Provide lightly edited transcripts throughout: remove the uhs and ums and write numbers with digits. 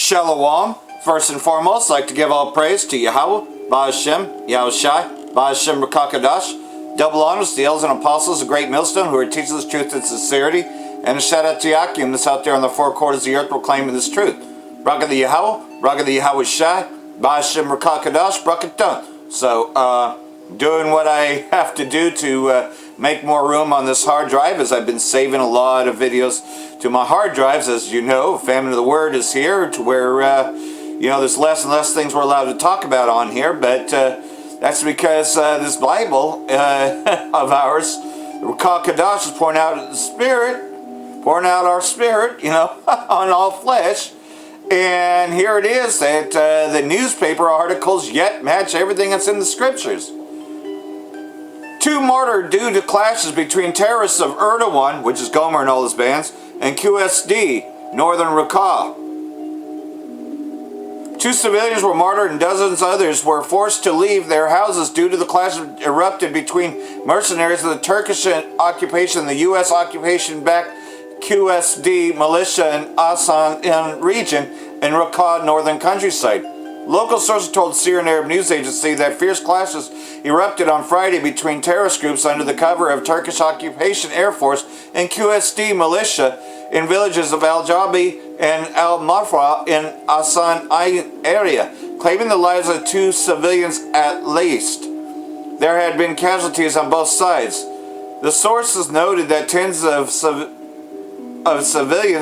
Shalom. First and foremost, I'd like to give all praise to Yahweh, Ba'ashem, Yahushai, Ba'ashem Rakakadash. Double honors to the elders and apostles, a great millstone who are teaching us truth and sincerity. And a shout out to Yakim that's out there on the four quarters of the earth proclaiming this truth. Braga the Yahweh, Braga the Yahushai, Ba'ashem Rakakadash, Brakaton. So, doing what I have to do to make more room on this hard drive, as I've been saving a lot of videos to my hard drives. As you know, Famine of the Word is here, to where there's less and less things we're allowed to talk about on here, but that's because this Bible of ours, the Ruach HaKodesh, is pouring out the Spirit, pouring out our spirit, on all flesh. And here it is that the newspaper articles yet match everything that's in the scriptures. 2 martyred due to clashes between terrorists of Erdogan, which is Gomer and all his bands, and QSD, Northern Raqqa. 2 civilians were martyred and dozens others were forced to leave their houses due to the clash erupted between mercenaries of the Turkish occupation and the U.S. occupation-backed QSD militia in Asan region in Raqqa northern countryside. Local sources told Syrian Arab news agency that fierce clashes erupted on Friday between terrorist groups under the cover of Turkish occupation air force and QSD militia in villages of Al-Jabi and Al-Mafra in Asan area, claiming the lives of 2 civilians at least. There had been casualties on both sides. The sources noted that tens of civilians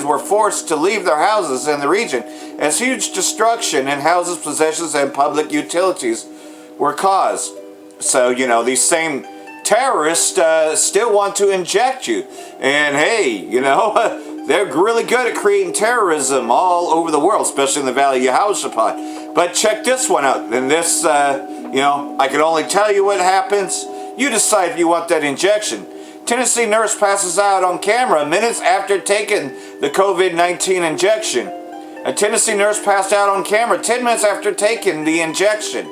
were forced to leave their houses in the region as huge destruction in houses, possessions, and public utilities were caused. So, these same terrorists still want to inject you. And hey, they're really good at creating terrorism all over the world, especially in the Valley of Yehoshaphat. But check this one out. And this, I can only tell you what happens. You decide if you want that injection. Tennessee nurse passes out on camera minutes after taking the COVID-19 injection. A Tennessee nurse passed out on camera 10 minutes after taking the injection.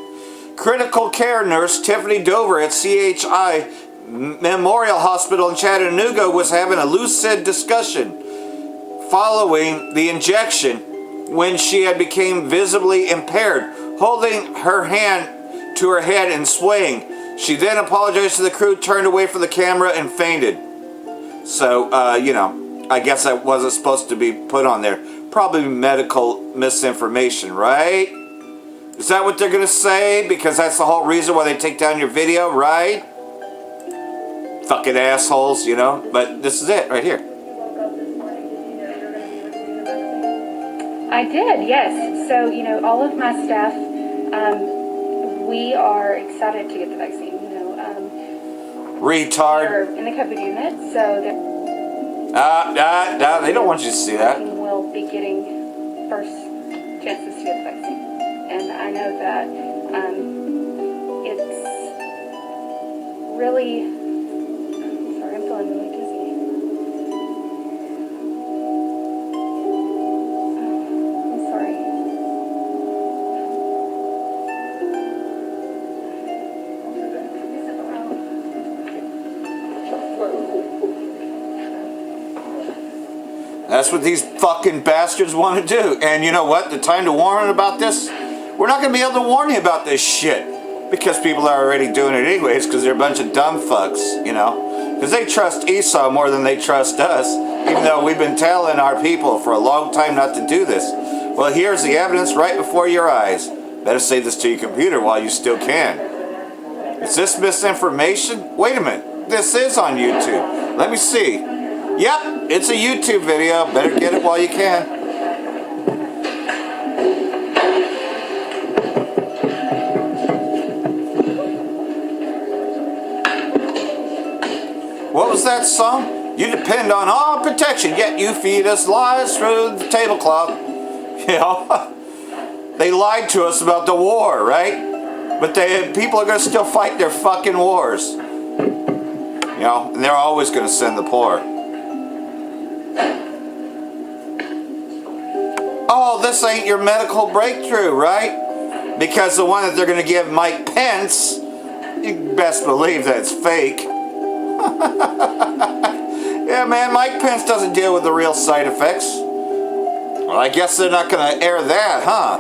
Critical care nurse Tiffany Dover at CHI Memorial Hospital in Chattanooga was having a lucid discussion following the injection when she had become visibly impaired, holding her hand to her head and swaying. She then apologized to the crew, turned away from the camera, and fainted. So, I guess that wasn't supposed to be put on there. Probably medical misinformation, right? Is that what they're going to say? Because that's the whole reason why they take down your video, right? Fucking assholes, But this is it, right here. I did, yes. So, all of my staff, we are excited to get the vaccine. Retard. They're in the COVID unit, so they don't want you to see that. We'll be getting first chances to get the vaccine. And I know that it's really, sorry, I'm feeling really dizzy. I'm sorry. That's what these fucking bastards want to do. And you know what? The time to warn about this? We're not going to be able to warn you about this shit. Because people are already doing it anyways, because they're a bunch of dumb fucks, Because they trust Esau more than they trust us, even though we've been telling our people for a long time not to do this. Well, here's the evidence right before your eyes. Better save this to your computer while you still can. Is this misinformation? Wait a minute. This is on YouTube. Let me see. Yep, it's a YouTube video. Better get it while you can. What was that song? You depend on our protection, yet you feed us lies through the tablecloth. They lied to us about the war, right? But people are going to still fight their fucking wars. And they're always going to send the poor. Oh, this ain't your medical breakthrough, right? Because the one that they're going to give Mike Pence, you best believe that's fake. Yeah, man, Mike Pence doesn't deal with the real side effects. Well, I guess they're not going to air that, huh?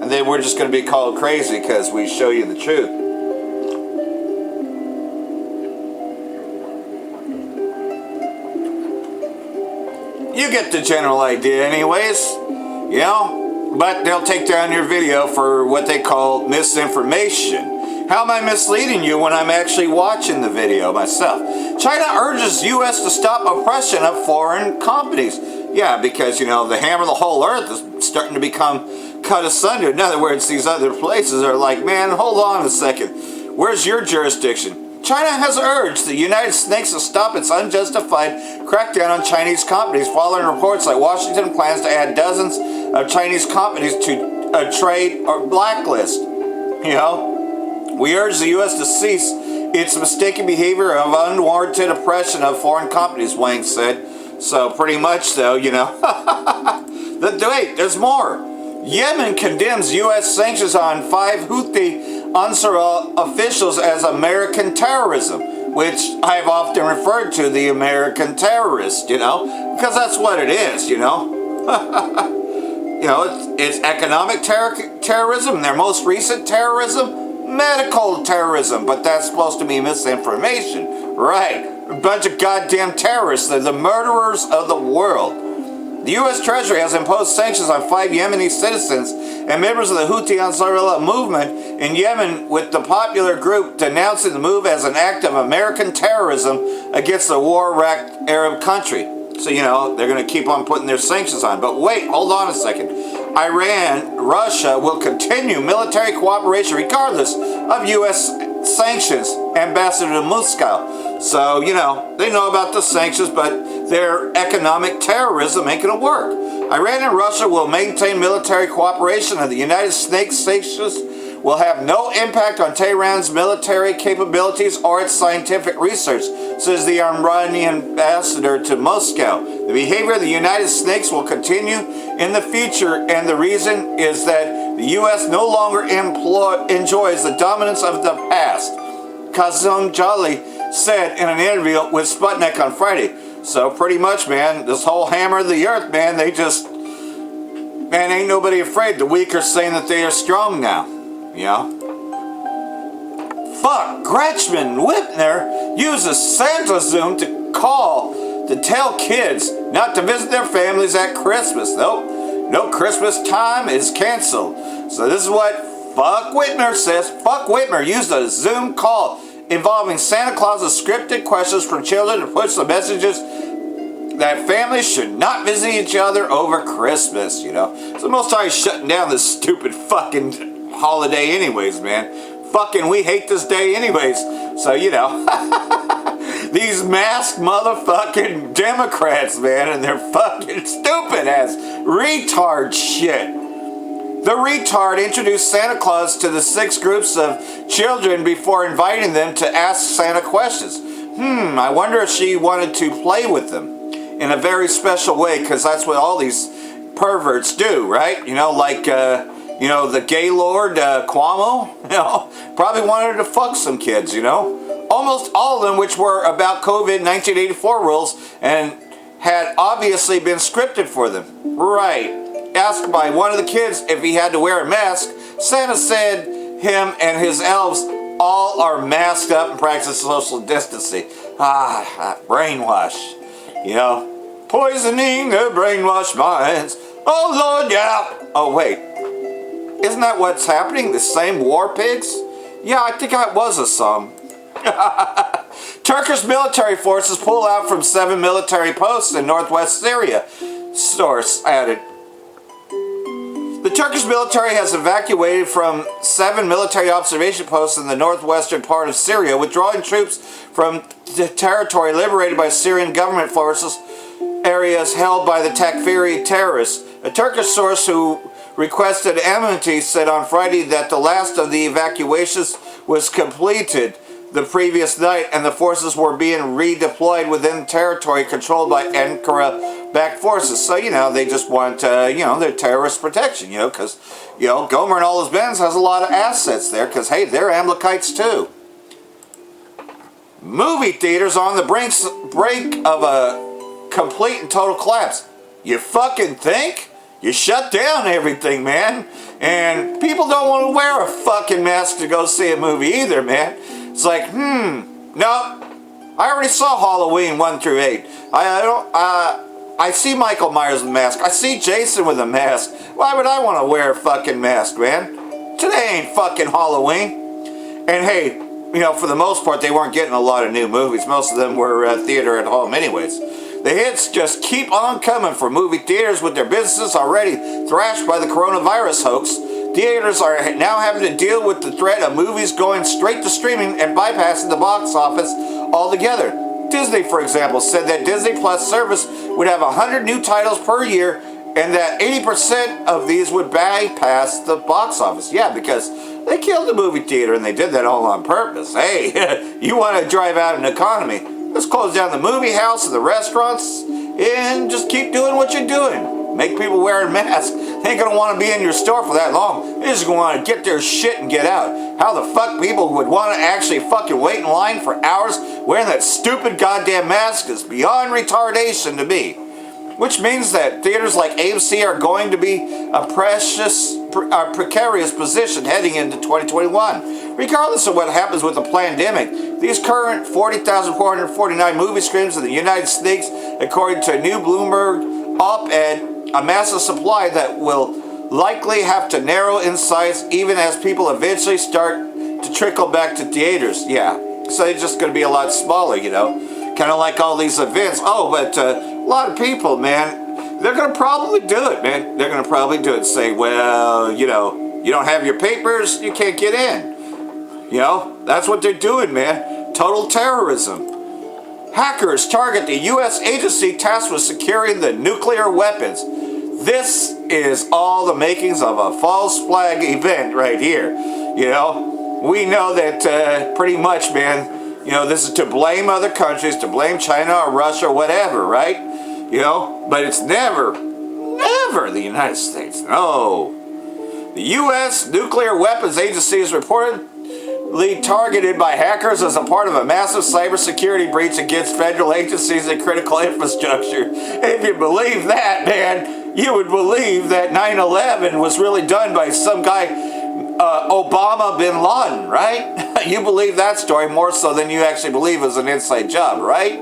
And then we're just going to be called crazy because we show you the truth. You get the general idea anyways, you know? But they'll take down your video for what they call misinformation. How am I misleading you when I'm actually watching the video myself? China urges U.S. to stop oppression of foreign companies. Yeah, because, you know, the hammer of the whole earth is starting to become cut asunder. In other words, these other places are like, man, hold on a second. Where's your jurisdiction? China has urged the United States to stop its unjustified crackdown on Chinese companies following reports that Washington plans to add dozens of Chinese companies to a trade or blacklist. You know? We urge the U.S. to cease its mistaken behavior of unwarranted oppression of foreign companies, Wang said. So pretty much so, you know. Wait, there's more. Yemen condemns U.S. sanctions on 5 Houthi Ansar officials as American terrorism, which I've often referred to the American terrorists, you know, because that's what it is, you know. You know, it's economic terrorism, their most recent terrorism. Medical terrorism, but that's supposed to be misinformation. Right. A bunch of goddamn terrorists. They're the murderers of the world. The U.S. Treasury has imposed sanctions on 5 Yemeni citizens and members of the Houthi Ansarullah movement in Yemen, with the popular group denouncing the move as an act of American terrorism against the war-wracked Arab country. So, you know, they're going to keep on putting their sanctions on. But wait, hold on a second. Iran, Russia will continue military cooperation regardless of U.S. sanctions, Ambassador to Moscow. So, you know, they know about the sanctions, but their economic terrorism ain't going to work. Iran and Russia will maintain military cooperation, and the United States sanctions will have no impact on Tehran's military capabilities or its scientific research, says the Iranian ambassador to Moscow. The behavior of the United States will continue in the future, and the reason is that the U.S. no longer enjoys the dominance of the past, Qasem Jali said in an interview with Sputnik on Friday. So pretty much, man, this whole hammer of the earth, man, they just, man, ain't nobody afraid. The weak are saying that they are strong now. You know? Fuck, Gretchen Whitmer uses Santa Zoom to tell kids not to visit their families at Christmas. Nope, no Christmas time is canceled. So this is what Fuck Whitmer says. Fuck Whitmer used a Zoom call involving Santa Claus's scripted questions from children to push the messages that families should not visit each other over Christmas, you know? So most times shutting down this stupid fucking holiday anyways, man. Fucking we hate this day anyways. So, you know, these masked motherfucking Democrats, man, and their fucking stupid ass retard shit. The retard introduced Santa Claus to the 6 groups of children before inviting them to ask Santa questions. I wonder if she wanted to play with them in a very special way, because that's what all these perverts do, right? You know, like, you know, the Gaylord Cuomo, you know, probably wanted to fuck some kids, you know. Almost all of them, which were about COVID 1984 rules and had obviously been scripted for them. Right. Asked by one of the kids if he had to wear a mask, Santa said him and his elves all are masked up and practice social distancing. Brainwash. You know, poisoning the brainwashed minds. Oh, Lord, yeah. Oh, wait. Isn't that what's happening? The same war pigs? Yeah, I think that was a song. Turkish military forces pull out from 7 military posts in northwest Syria, source added. The Turkish military has evacuated from 7 military observation posts in the northwestern part of Syria, withdrawing troops from the territory liberated by Syrian government forces, areas held by the Takfiri terrorists. A Turkish source who requested amnesty said on Friday that the last of the evacuations was completed the previous night, and the forces were being redeployed within territory controlled by Ankara-backed forces. So, you know, they just want, you know, their terrorist protection, you know, because, you know, Gomer and all his Benz has a lot of assets there, because, hey, they're Amalekites too. Movie theaters on the brink of a complete and total collapse. You fucking think? You shut down everything, man. And people don't want to wear a fucking mask to go see a movie either, man. It's like, no. I already saw Halloween 1 through 8. I see Michael Myers with a mask. I see Jason with a mask. Why would I want to wear a fucking mask, man? Today ain't fucking Halloween. And hey, for the most part, they weren't getting a lot of new movies. Most of them were theater at home anyways. The hits just keep on coming for movie theaters with their businesses already thrashed by the coronavirus hoax. Theaters are now having to deal with the threat of movies going straight to streaming and bypassing the box office altogether. Disney, for example, said that Disney Plus service would have 100 new titles per year and that 80% of these would bypass the box office. Yeah, because they killed the movie theater and they did that all on purpose. Hey, you want to drive out an economy? Let's close down the movie house and the restaurants and just keep doing what you're doing. Make people wearing masks. They ain't going to want to be in your store for that long. They're just going to want to get their shit and get out. How the fuck people would want to actually fucking wait in line for hours wearing that stupid goddamn mask is beyond retardation to me. Which means that theaters like AMC are going to be a precarious position heading into 2021. Regardless of what happens with the pandemic, these current 40,449 movie screens in the United States, according to a new Bloomberg op-ed, a massive supply that will likely have to narrow in size even as people eventually start to trickle back to theaters. Yeah, so it's just going to be a lot smaller, kind of like all these events. Oh, but a lot of people, man, they're going to probably do it, man. They're going to probably do it. Say, well, you don't have your papers, you can't get in. That's what they're doing, man. Total terrorism. Hackers target the U.S. agency tasked with securing the nuclear weapons. This is all the makings of a false flag event right here. We know that pretty much, man, this is to blame other countries, to blame China or Russia or whatever, right? But it's never the United States. No. The U.S. Nuclear Weapons Agency is reportedly targeted by hackers as a part of a massive cybersecurity breach against federal agencies and critical infrastructure. If you believe that, man, you would believe that 9/11 was really done by some guy, Obama bin Laden, right? You believe that story more so than you actually believe it was an inside job, right?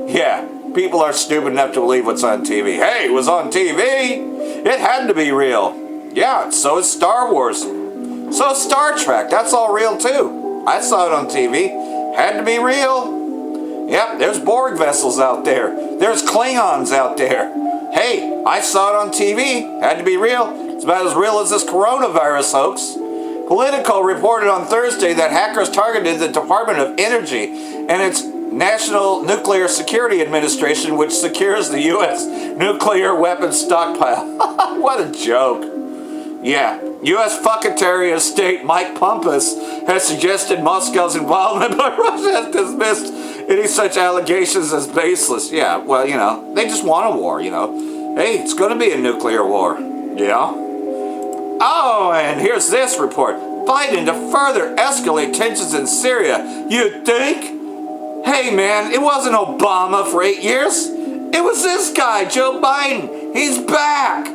Yeah, people are stupid enough to believe what's on TV. Hey, it was on TV. It had to be real. Yeah, so is Star Wars. So is Star Trek. That's all real too. I saw it on TV. Had to be real. Yep, there's Borg vessels out there. There's Klingons out there. Hey, I saw it on TV. Had to be real. It's about as real as this coronavirus hoax. Politico reported on Thursday that hackers targeted the Department of Energy and its National Nuclear Security Administration, which secures the U.S. nuclear weapons stockpile. What a joke. Yeah, U.S. Secretary of State Mike Pompeo has suggested Moscow's involvement, but Russia has dismissed any such allegations as baseless. Yeah, well, they just want a war, Hey, it's going to be a nuclear war, Oh, and here's this report. Biden to further escalate tensions in Syria. You think? Hey, man, it wasn't Obama for 8 years. It was this guy, Joe Biden. He's back.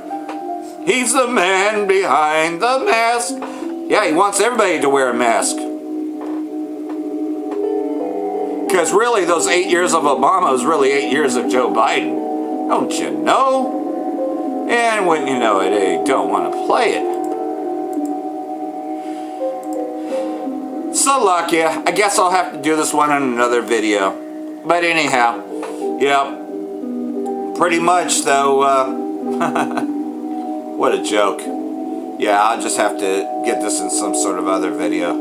He's the man behind the mask. Yeah, he wants everybody to wear a mask. Because really, those 8 years of Obama was really 8 years of Joe Biden. Don't you know? And when you know it, they don't want to play it. Slovakia. I guess I'll have to do this one in another video. But anyhow, pretty much though, what a joke. Yeah, I'll just have to get this in some sort of other video.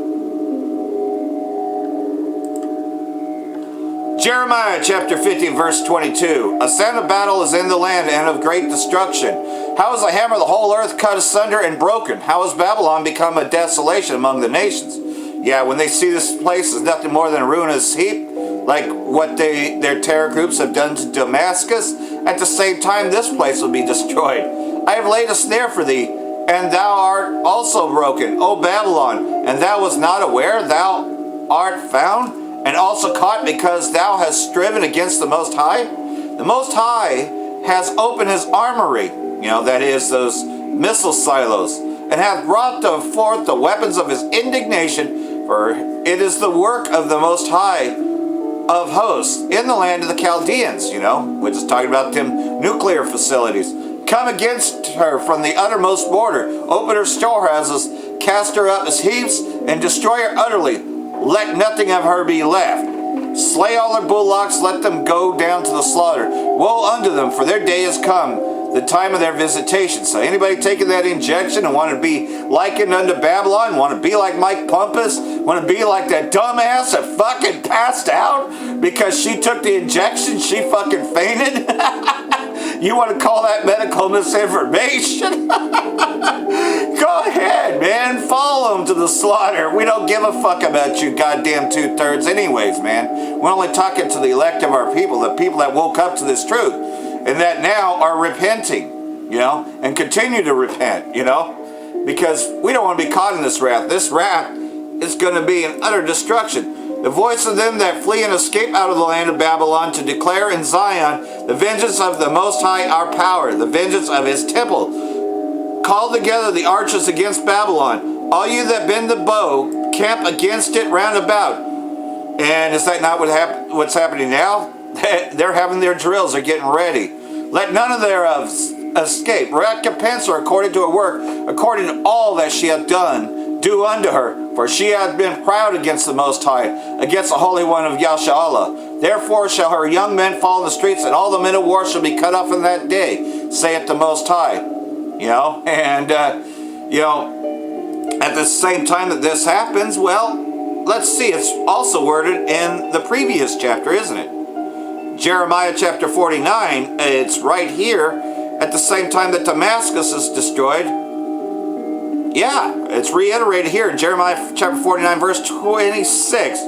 Jeremiah chapter 50 verse 22. A sound of battle is in the land and of great destruction. How is the hammer of the whole earth cut asunder and broken? How has Babylon become a desolation among the nations? Yeah, when they see this place as nothing more than a ruinous heap, like what their terror groups have done to Damascus, at the same time this place will be destroyed. I have laid a snare for thee, and thou art also broken, O Babylon, and thou wast not aware, thou art found, and also caught because thou hast striven against the Most High. The Most High has opened his armory, that is, those missile silos, and hath brought forth the weapons of his indignation, for it is the work of the Most High of hosts in the land of the Chaldeans, which is talking about them nuclear facilities. Come against her from the uttermost border, open her storehouses, cast her up as heaps, and destroy her utterly. Let nothing of her be left. Slay all her bullocks, let them go down to the slaughter. Woe unto them, for their day is come, the time of their visitation. So anybody taking that injection and want to be likened unto Babylon, want to be like Mike Pumpus, want to be like that dumbass that fucking passed out because she took the injection, she fucking fainted? You want to call that medical misinformation? Go ahead, man. Follow them to the slaughter. We don't give a fuck about you goddamn 2/3 anyways, man. We're only talking to the elect of our people, the people that woke up to this truth and that now are repenting, and continue to repent, because we don't want to be caught in this wrath. This wrath is going to be an utter destruction. The voice of them that flee and escape out of the land of Babylon, to declare in Zion the vengeance of the Most High our power, the vengeance of his temple. Call together the archers against Babylon. All you that bend the bow, camp against it round about. And is that not what's happening now? They're having their drills. They're getting ready. Let none of thereof escape. Recompense her according to her work, according to all that she hath done. Do unto her, for she hath been proud against the Most High, against the Holy One of Yashar'Allah. Therefore shall her young men fall in the streets, and all the men of war shall be cut off in that day, saith the Most High. At the same time that this happens, well, let's see, it's also worded in the previous chapter, isn't it? Jeremiah chapter 49, it's right here, at the same time that Damascus is destroyed. Yeah, it's reiterated here in Jeremiah chapter 49, verse 26.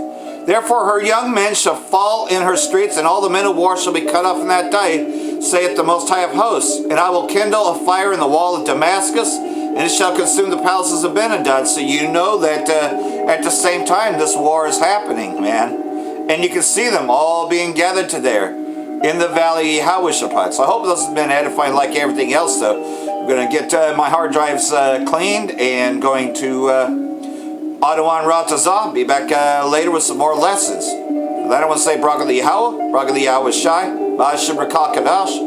Therefore her young men shall fall in her streets, and all the men of war shall be cut off in that day, saith the Most High of hosts. And I will kindle a fire in the wall of Damascus, and it shall consume the palaces of Ben-Hadad. So you know that at the same time this war is happening, man. And you can see them all being gathered to there in the valley of Yehoshaphat. So I hope this has been edifying like everything else, though. I'm going to get my hard drives cleaned and going to Adawan Ratazah. Be back later with some more lessons. For that I want to say Braga the Yahweh, Braga the Yahweh Shai, Ba'ashim Rakah Kadash,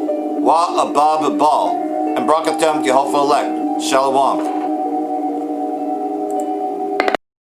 Wa Abba Babal, and Braga Tem Yehovah Elect. Shalom.